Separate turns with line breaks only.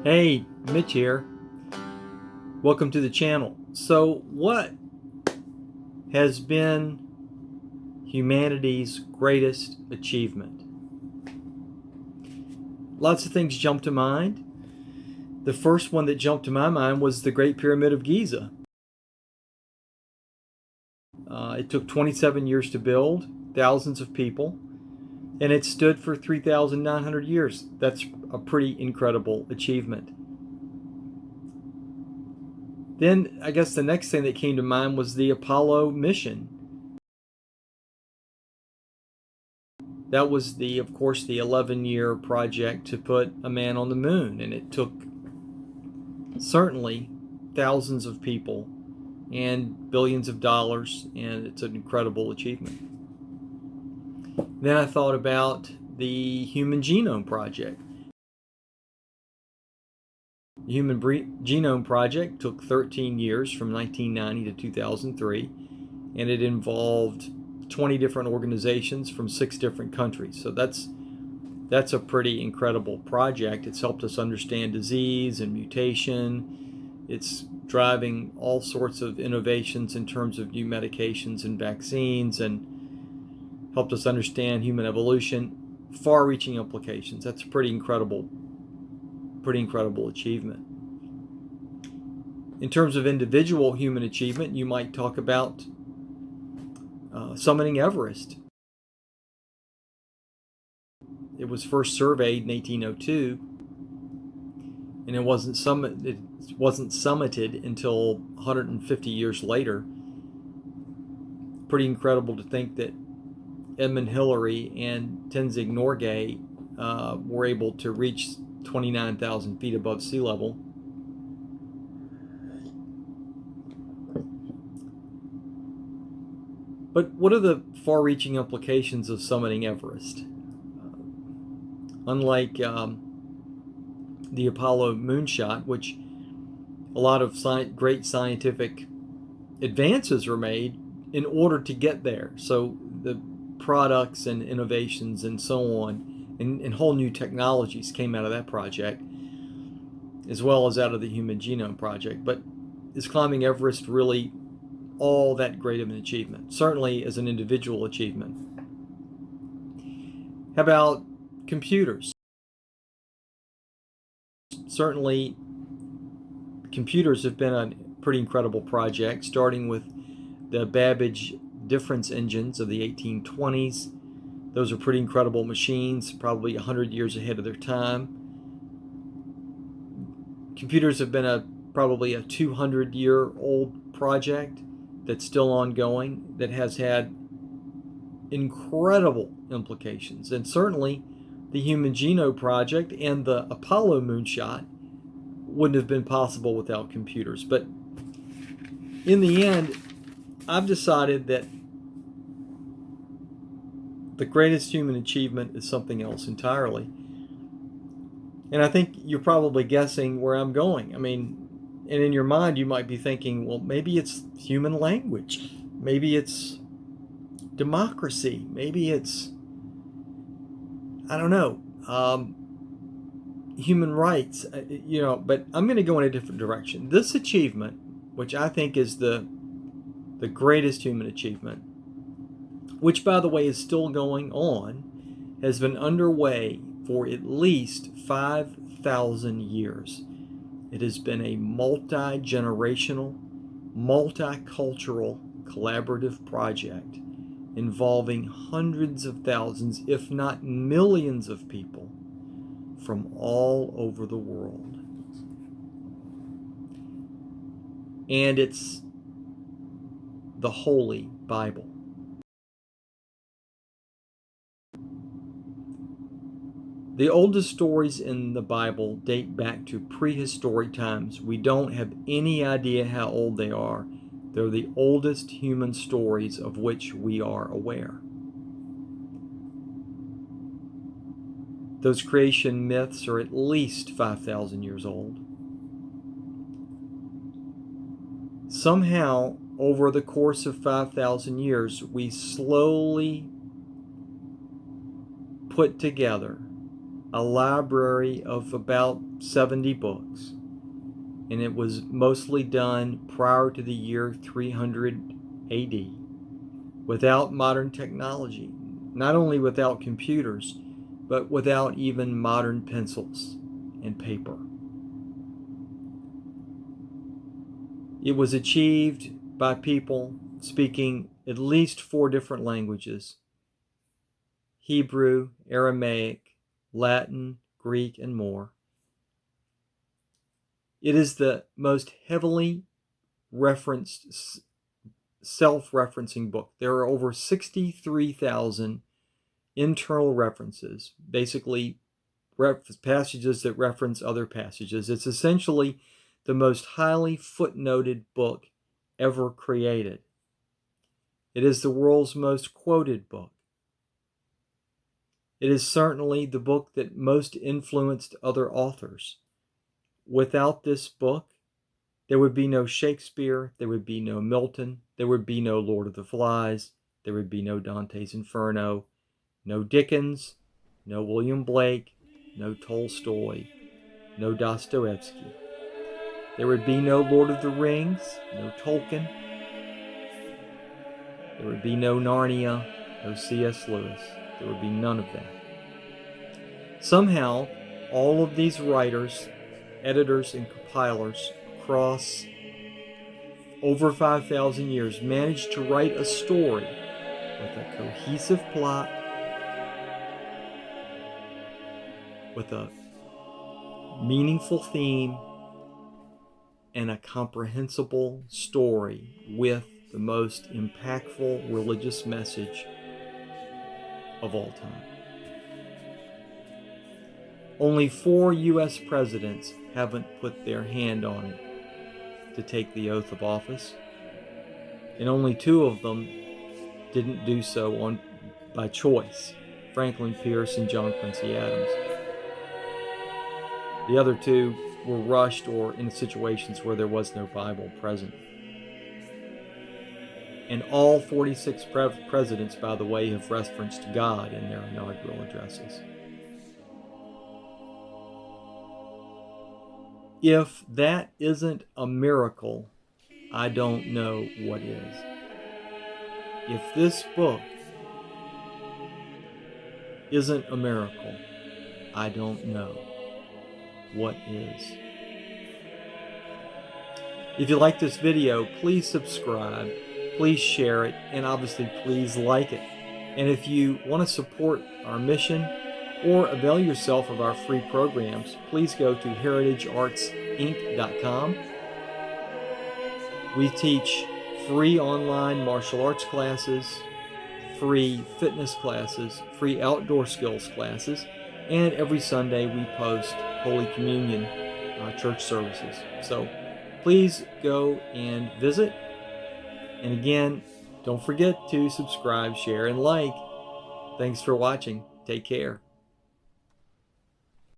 Hey, Mitch here. Welcome to the channel. So, what has been humanity's greatest achievement? Lots of things jump to mind. The first one that jumped to my mind was the Great Pyramid of Giza. It took 27 years to build, thousands of people, and it stood for 3,900 years. That's a pretty incredible achievement. Then I guess the next thing that came to mind was the Apollo mission. That was of course, the 11-year project to put a man on the moon, and it took certainly thousands of people and billions of dollars, and it's an incredible achievement. Then I thought about the Human Genome Project. The Human Genome Project took 13 years from 1990 to 2003, and it involved 20 different organizations from 6 different countries. So that's a pretty incredible project. It's helped us understand disease and mutation. It's driving all sorts of innovations in terms of new medications and vaccines, and helped us understand human evolution, far-reaching implications. That's a pretty incredible achievement. In terms of individual human achievement, you might talk about summiting Everest. It was first surveyed in 1802, and it wasn't summited until 150 years later. Pretty incredible to think that Edmund Hillary and Tenzing Norgay were able to reach 29,000 feet above sea level. But what are the far-reaching implications of summiting Everest? Unlike the Apollo moonshot, which a lot of great scientific advances were made in order to get there. So the products and innovations and so on, and whole new technologies came out of that project, as well as out of the Human Genome Project. But is climbing Everest really all that great of an achievement? Certainly as an individual achievement. How about computers? Certainly computers have been a pretty incredible project, starting with the Babbage difference engines of the 1820s. Those are pretty incredible machines, probably 100 years ahead of their time. Computers have been probably a 200-year-old project that's still ongoing, that has had incredible implications. And certainly the Human Genome Project and the Apollo moonshot wouldn't have been possible without computers. But in the end, I've decided that the greatest human achievement is something else entirely. And I think you're probably guessing where I'm going. I mean, and in your mind you might be thinking, well, maybe it's human language. Maybe it's democracy. Maybe it's, I don't know, human rights. But I'm going to go in a different direction. This achievement, which I think is the greatest human achievement, which, by the way, is still going on, has been underway for at least 5,000 years. It has been a multi-generational, multicultural, collaborative project involving hundreds of thousands, if not millions of people from all over the world. And it's the Holy Bible. The oldest stories in the Bible date back to prehistoric times. We don't have any idea how old they are. They're the oldest human stories of which we are aware. Those creation myths are at least 5,000 years old. Somehow, over the course of 5,000 years, we slowly put together a library of about 70 books, and it was mostly done prior to the year 300 AD, without modern technology, not only without computers, but without even modern pencils and paper. It was achieved by people speaking at least 4 different languages: Hebrew, Aramaic, Latin, Greek, and more. It is the most heavily referenced, self-referencing book. There are over 63,000 internal references, basically passages that reference other passages. It's essentially the most highly footnoted book ever created. It is the world's most quoted book. It is certainly the book that most influenced other authors. Without this book, there would be no Shakespeare, there would be no Milton, there would be no Lord of the Flies, there would be no Dante's Inferno, no Dickens, no William Blake, no Tolstoy, no Dostoevsky. There would be no Lord of the Rings, no Tolkien. There would be no Narnia, no C.S. Lewis. There would be none of that. Somehow, all of these writers, editors, and compilers across over 5,000 years managed to write a story with a cohesive plot, with a meaningful theme, and a comprehensible story with the most impactful religious message of all time. Only 4 U.S. presidents haven't put their hand on it to take the oath of office, and only 2 of them didn't do so by choice: Franklin Pierce and John Quincy Adams. The other 2 were rushed or in situations where there was no Bible present. And all 46 presidents, by the way, have referenced God in their inaugural addresses. If that isn't a miracle, I don't know what is. If this book isn't a miracle, I don't know what is. If you like this video, please subscribe, please share it, and obviously please like it. And if you want to support our mission or avail yourself of our free programs, please go to heritageartsinc.com. We teach free online martial arts classes, free fitness classes, free outdoor skills classes, and every Sunday we post Holy Communion church services. So please go and visit. And again, don't forget to subscribe, share, and like. Thanks for watching. Take care.